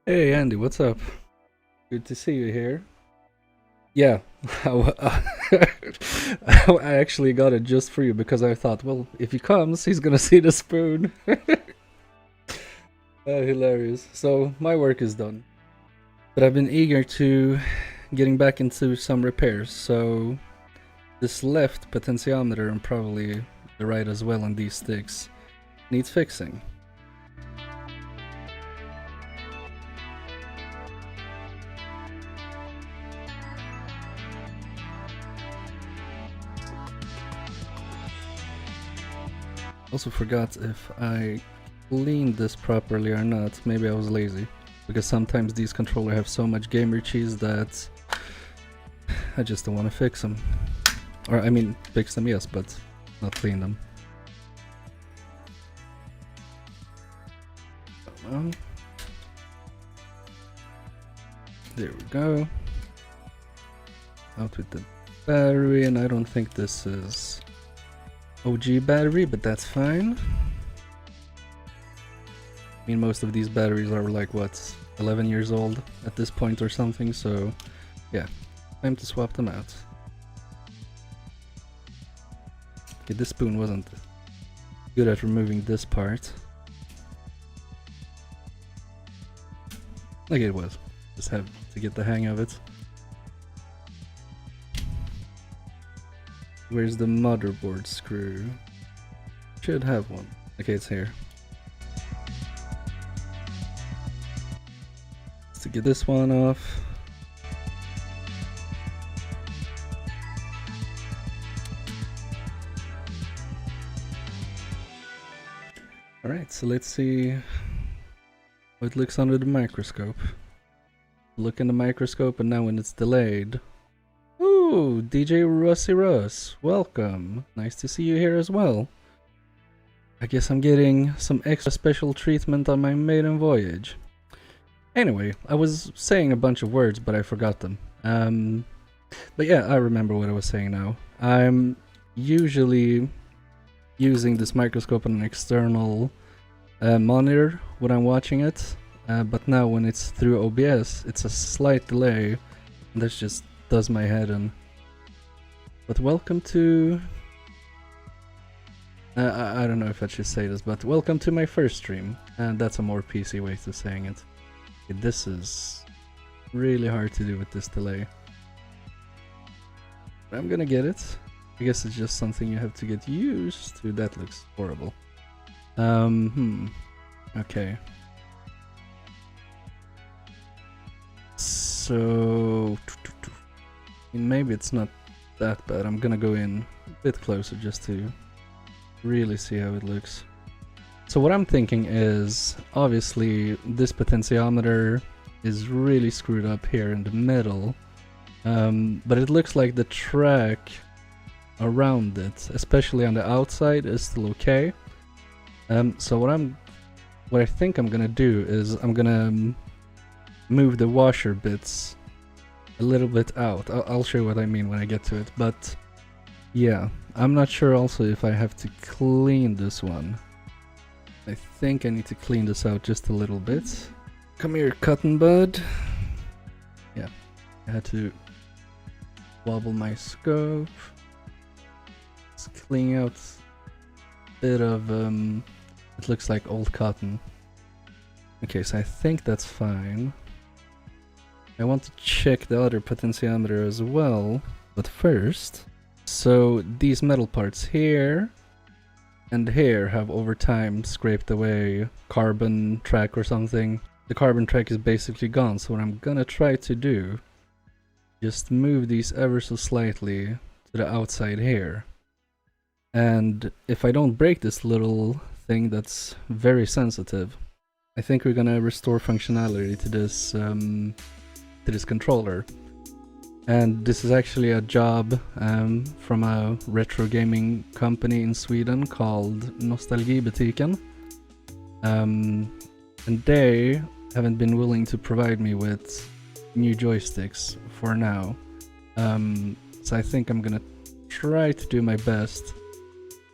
Hey Andy, what's up? Good to see you here. Yeah, I actually got it just for you because I thought, well, if he comes, he's gonna see the spoon. Hilarious. So my work is done, but I've been eager to getting back into some repairs. So this left potentiometer and probably the right as well on these sticks needs fixing. Also forgot if I cleaned this properly or not. Maybe I was lazy. Because sometimes these controllers have so much gamer cheese that I just don't want to fix them. Or I mean, fix them yes, but not clean them. Well, there we go. Out with the battery, and I don't think this is OG battery, but that's fine. I mean, most of these batteries are like, what, 11 years old at this point or something, so yeah, time to swap them out. Okay, this spoon wasn't good at removing this part. Like it was. Just have to get the hang of it. Where's the motherboard screw? Should have one. Okay, it's here. To get this one off. Alright, so let's see how it looks under the microscope. Look in the microscope, and now when it's delayed. Ooh, DJ Russy Russ, welcome. Nice to see you here as well. I guess I'm getting some extra special treatment on my maiden voyage. Anyway, I was saying a bunch of words, but I forgot them. But yeah, I remember what I was saying now. I'm usually using this microscope on an external monitor when I'm watching it, but now when it's through OBS, it's a slight delay, and that just does my head in. But welcome to... I don't know if I should say this, but welcome to my first stream, and that's a more PC way to saying it. This is really hard to do with this delay. But I'm gonna get it. I guess it's just something you have to get used to. That looks horrible. Okay. So... maybe it's not that bad. I'm gonna go in a bit closer just to really see how it looks. So what I'm thinking is, obviously, this potentiometer is really screwed up here in the middle, but it looks like the track around it, especially on the outside, is still okay. So what I think I'm gonna do is I'm gonna move the washer bits a little bit out. I'll show you what I mean when I get to it, but yeah, I'm not sure also if I have to clean this one. I think I need to clean this out just a little bit. Come here, cotton bud. Yeah, I had to wobble my scope. Just clean out a bit of, it looks like old cotton. Okay, so I think that's fine. I want to check the other potentiometer as well, but first... So these metal parts here and here have over time scraped away carbon track or something. The carbon track is basically gone, so what I'm gonna try to do, just move these ever so slightly to the outside here. And if I don't break this little thing that's very sensitive, I think we're gonna restore functionality to this controller. And this is actually a job from a retro gaming company in Sweden called Nostalgibutiken. And they haven't been willing to provide me with new joysticks for now. So I think I'm gonna try to do my best.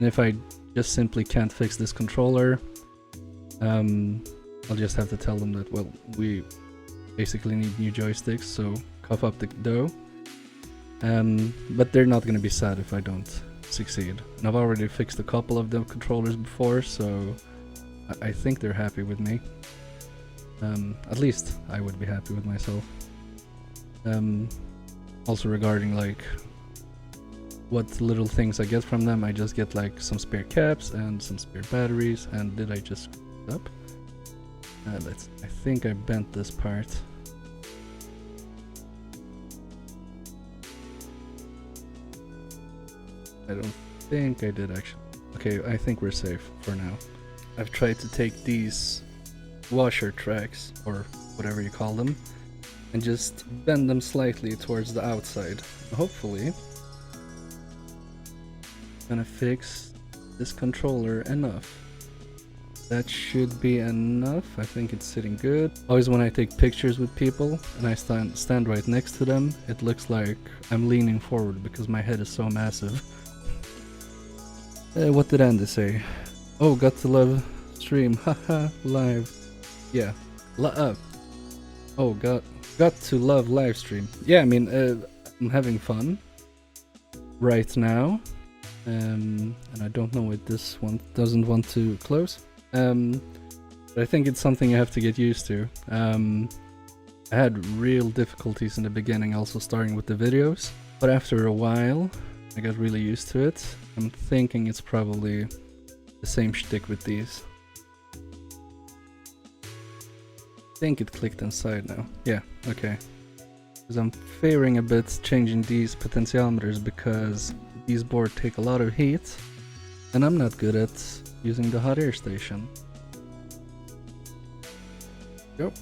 And if I just simply can't fix this controller, I I'll just have to tell them that, well, we basically need new joysticks, so cough up the dough. But they're not gonna be sad if I don't succeed. And I've already fixed a couple of the controllers before, so I think they're happy with me. At least I would be happy with myself. Also regarding like what little things I get from them, I just get like some spare caps and some spare batteries. And did I just screw it up? I think I bent this part. I don't think I did actually. Okay, I think we're safe for now. I've tried to take these washer tracks, or whatever you call them, and just bend them slightly towards the outside. Hopefully, gonna fix this controller enough. That should be enough. I think it's sitting good. Always when I take pictures with people and I stand right next to them, it looks like I'm leaning forward because my head is so massive. What did Andy say? Oh, got to love stream. Haha, live. Yeah. Oh, got to love live stream. Yeah, I mean, I'm having fun right now. And I don't know why this one doesn't want to close. But I think it's something you have to get used to. I had real difficulties in the beginning, also starting with the videos. But after a while, I got really used to it. I'm thinking it's probably the same shtick with these. I think it clicked inside now. Yeah, okay. Because I'm fearing a bit changing these potentiometers because these boards take a lot of heat. And I'm not good at using the hot air station. Yep.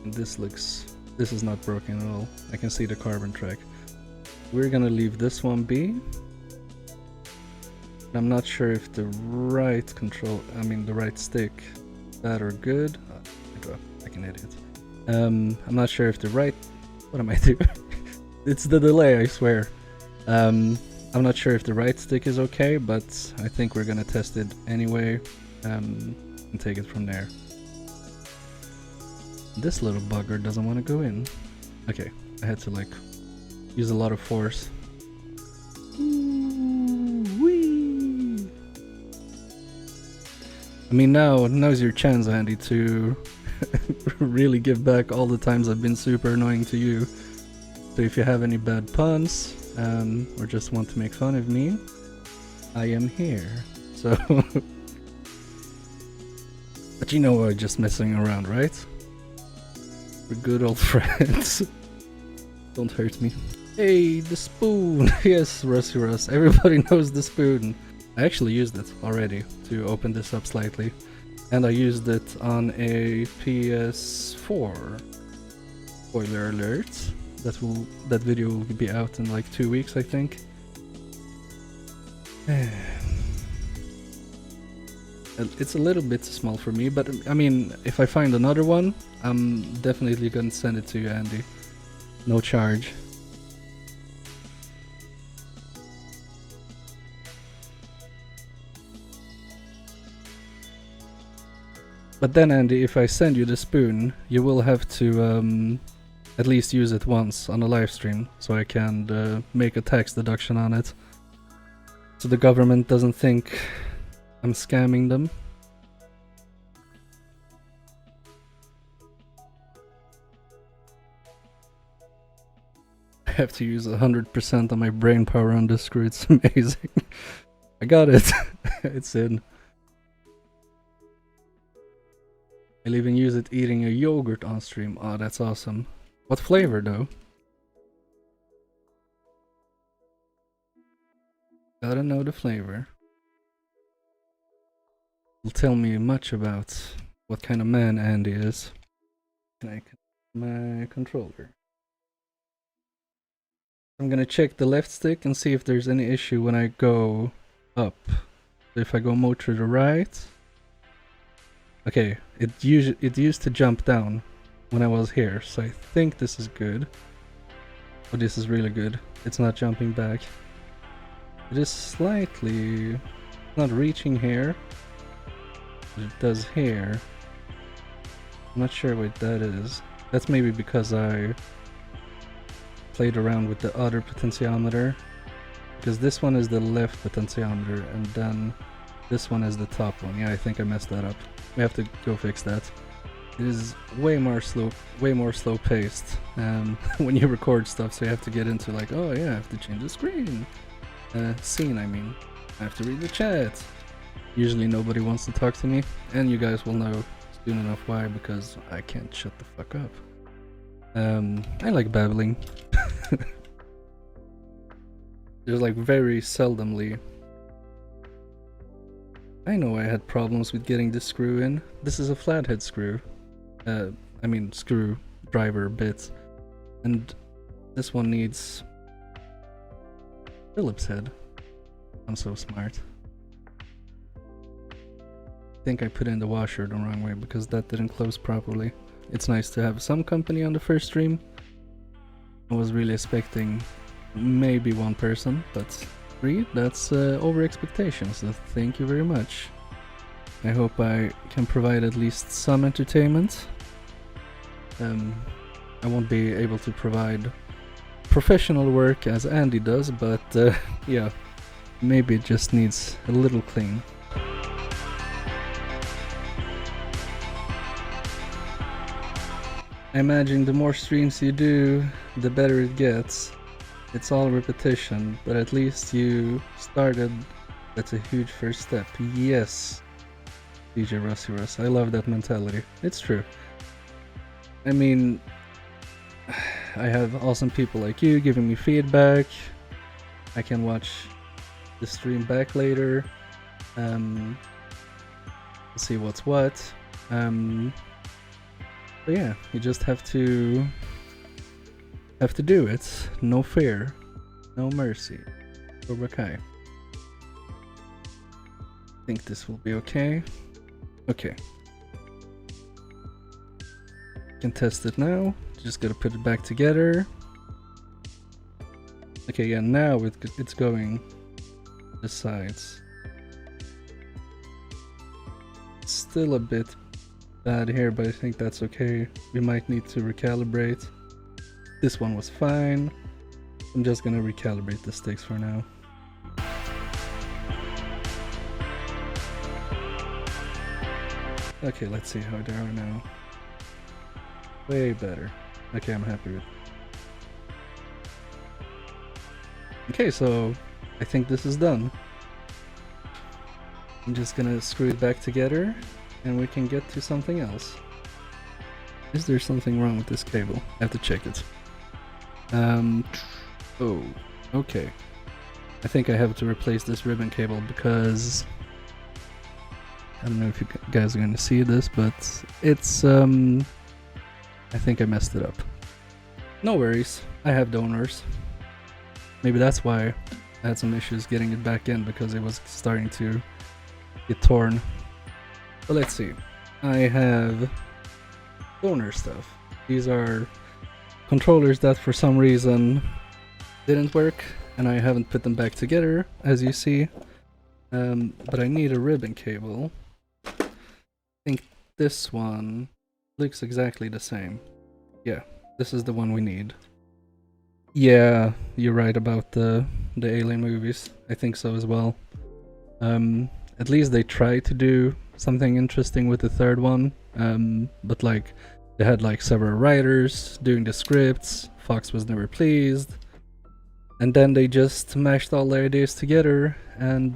And this is not broken at all. I can see the carbon track. We're gonna leave this one be. I'm not sure if the right the right stick, that are good. Like an idiot. I'm not sure if the right... What am I doing? It's the delay, I swear. I'm not sure if the right stick is okay, but I think we're gonna test it anyway, and take it from there. This little bugger doesn't want to go in. Okay, I had to like use a lot of force. Ooh-wee. I mean, now's your chance, Andy, to really give back all the times I've been super annoying to you. So if you have any bad puns, or just want to make fun of me, I am here. So, but you know we're just messing around, right? We're good old friends. Don't hurt me. Hey, the spoon! Yes, Rusty Russ. Everybody knows the spoon. I actually used it already to open this up slightly. And I used it on a PS4. Spoiler alert. That video will be out in like 2 weeks, I think. It's a little bit small for me, but I mean, if I find another one, I'm definitely gonna send it to you, Andy. No charge. But then, Andy, if I send you the spoon, you will have to at least use it once on a live stream, so I can make a tax deduction on it. So the government doesn't think I'm scamming them. I have to use 100% of my brain power on this screw, it's amazing. I got it. It's in. I'll even use it eating a yogurt on stream. Oh, that's awesome. What flavor though? Gotta know the flavor. Will tell me much about what kind of man Andy is. Can I connect my controller? I'm gonna check the left stick and see if there's any issue when I go up. If I go more to the right. Okay, it used to jump down when I was here, so I think this is good. Oh, this is really good. It's not jumping back. It is slightly not reaching here, but it does here. I'm not sure what that is. That's maybe because I played around with the other potentiometer, because this one is the left potentiometer and then this one is the top one. Yeah, I think I messed that up. We have to go fix that. It is way more slow paced when you record stuff, so you have to get into like, oh yeah, I have to change the screen. Scene, I mean. I have to read the chat. Usually nobody wants to talk to me, and you guys will know soon enough why, because I can't shut the fuck up. I like babbling. There's like very seldomly. I know I had problems with getting this screw in. This is a flathead screw. I mean screw driver bit, and this one needs Phillips head. I'm so smart. I think I put in the washer the wrong way because that didn't close properly. It's nice to have some company on the first stream. I was really expecting maybe one person, but 3, that's over expectations, so thank you very much. I hope I can provide at least some entertainment. I won't be able to provide professional work as Andy does, but yeah, maybe it just needs a little clean. I imagine the more streams you do, the better it gets. It's all repetition, but at least you started. That's a huge first step. Yes, DJ Rusty Russ, I love that mentality. It's true. I mean, I have awesome people like you giving me feedback. I can watch the stream back later. See what's what. But yeah, you just have to do it. No fear, no mercy. Cobra Kai. I think this will be okay. Okay. Can test it now. Just gotta put it back together. Okay, yeah, now it's going the sides. Still a bit bad here, but I think that's okay. We might need to recalibrate. This one was fine. I'm just gonna recalibrate the sticks for now. Okay, let's see how they are now. Way better. Okay, I'm happy with it. Okay, so I think this is done. I'm just gonna screw it back together and we can get to something else. Is there something wrong with this cable? I have to check it. Oh, okay. I think I have to replace this ribbon cable because I don't know if you guys are gonna see this, but it's I think I messed it up. No worries, I have donors. Maybe that's why I had some issues getting it back in, because it was starting to get torn. But let's see. I have donor stuff. These are controllers that for some reason didn't work, and I haven't put them back together, as you see. But I need a ribbon cable. I think this one looks exactly the same. Yeah, this is the one we need. Yeah, you're right about the Alien movies. I think so as well. At least they tried to do something interesting with the third one. But like, they had like several writers doing the scripts. Fox was never pleased. And then they just mashed all their ideas together, and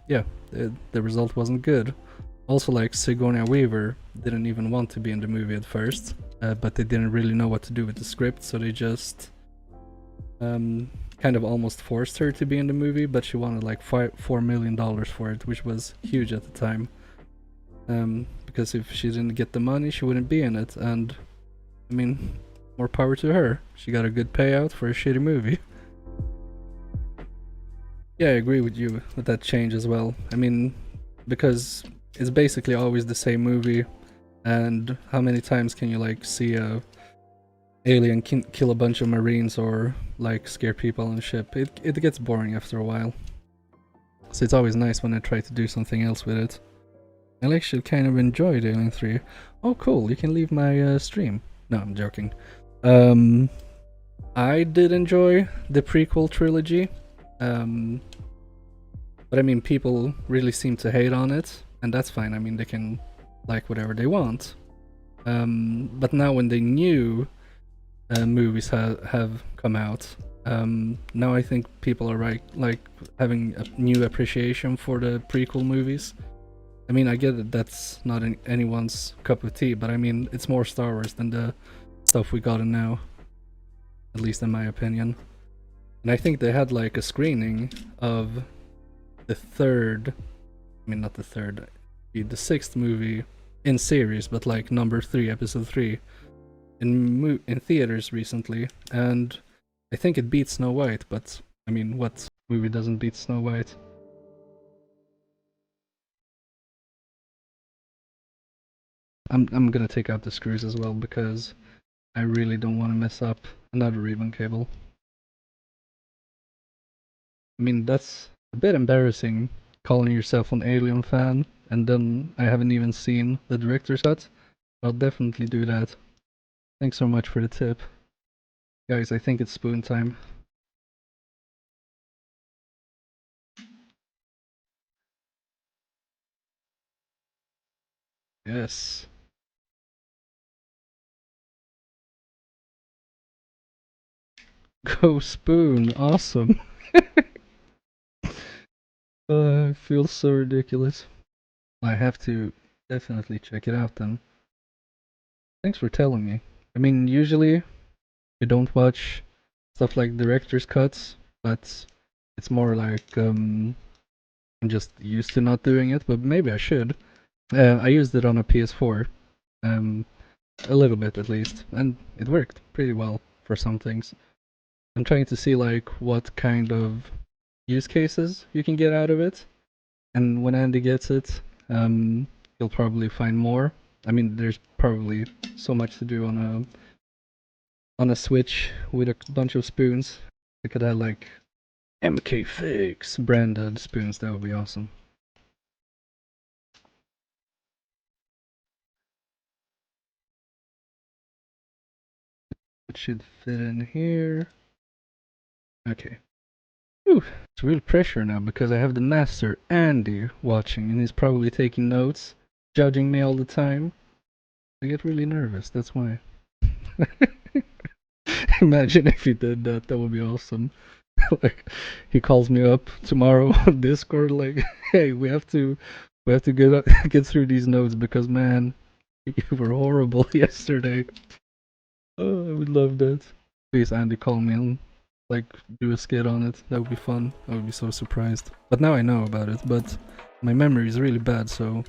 yeah, the result wasn't good. Also, like, Sigourney Weaver didn't even want to be in the movie at first, but they didn't really know what to do with the script, so they just kind of almost forced her to be in the movie, but she wanted like $4 million for it, which was huge at the time. Because if she didn't get the money, she wouldn't be in it, and I mean, more power to her. She got a good payout for a shitty movie. Yeah, I agree with you with that change as well. I mean, because it's basically always the same movie, and how many times can you like see a alien can kill a bunch of marines or like scare people on the ship. It gets boring after a while. So it's always nice when I try to do something else with it. I actually kind of enjoyed Alien 3. Oh cool, you can leave my stream. No, I'm joking. I did enjoy the prequel trilogy. But I mean, people really seem to hate on it, and that's fine. I mean, they can like whatever they want. But now when the new movies have come out, now I think people are like having a new appreciation for the prequel movies. I mean, I get that that's not anyone's cup of tea, but I mean, it's more Star Wars than the stuff we got in now, at least in my opinion. And I think they had like a screening of the third, I mean not the third, the sixth movie in series, but like number 3, episode 3, in theaters recently, and I think it beat Snow White, but I mean, what movie doesn't beat Snow White? I'm gonna take out the screws as well because I really don't want to mess up another ribbon cable. I mean, that's a bit embarrassing calling yourself an Alien fan, and then I haven't even seen the director's cut. I'll definitely do that. Thanks so much for the tip. Guys, I think it's spoon time. Yes. Go spoon, awesome. I feel so ridiculous. I have to definitely check it out then. Thanks for telling me. I mean, usually I don't watch stuff like director's cuts, but it's more like I'm just used to not doing it, but maybe I should. I used it on a PS4, a little bit at least, and it worked pretty well for some things. I'm trying to see like what kind of use cases you can get out of it, and when Andy gets it, he'll probably find more. I mean, there's probably so much to do on a Switch with a bunch of spoons. I could have like MK Fix branded spoons. That would be awesome. It should fit in here. Okay. Ooh, it's real pressure now because I have the master Andy watching and he's probably taking notes, judging me all the time. I get really nervous, that's why. Imagine if he did that, that would be awesome. Like he calls me up tomorrow on Discord like, hey, we have to get through these notes because man, you were horrible yesterday. Oh, I would love that. Please Andy, call me and like do a skit on it. That would be fun. I would be so surprised. But now I know about it, but my memory is really bad, so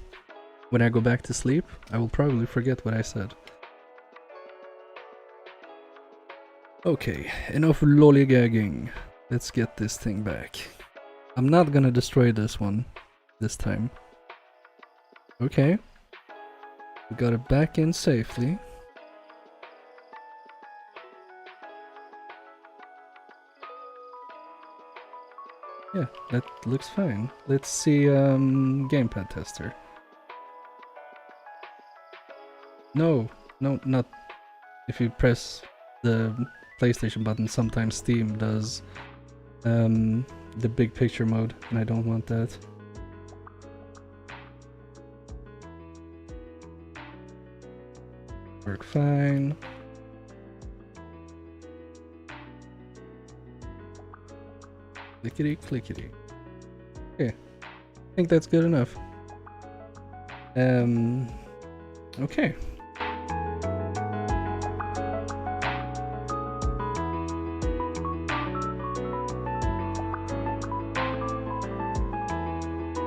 when I go back to sleep, I will probably forget what I said. Okay, enough lollygagging. Let's get this thing back. I'm not gonna destroy this one this time. Okay. We got it back in safely. Yeah, that looks fine. Let's see gamepad tester. No, not if you press the PlayStation button, sometimes Steam does the big picture mode, and I don't want that. Work fine. Clickety clickety. Okay, I think that's good enough. Okay,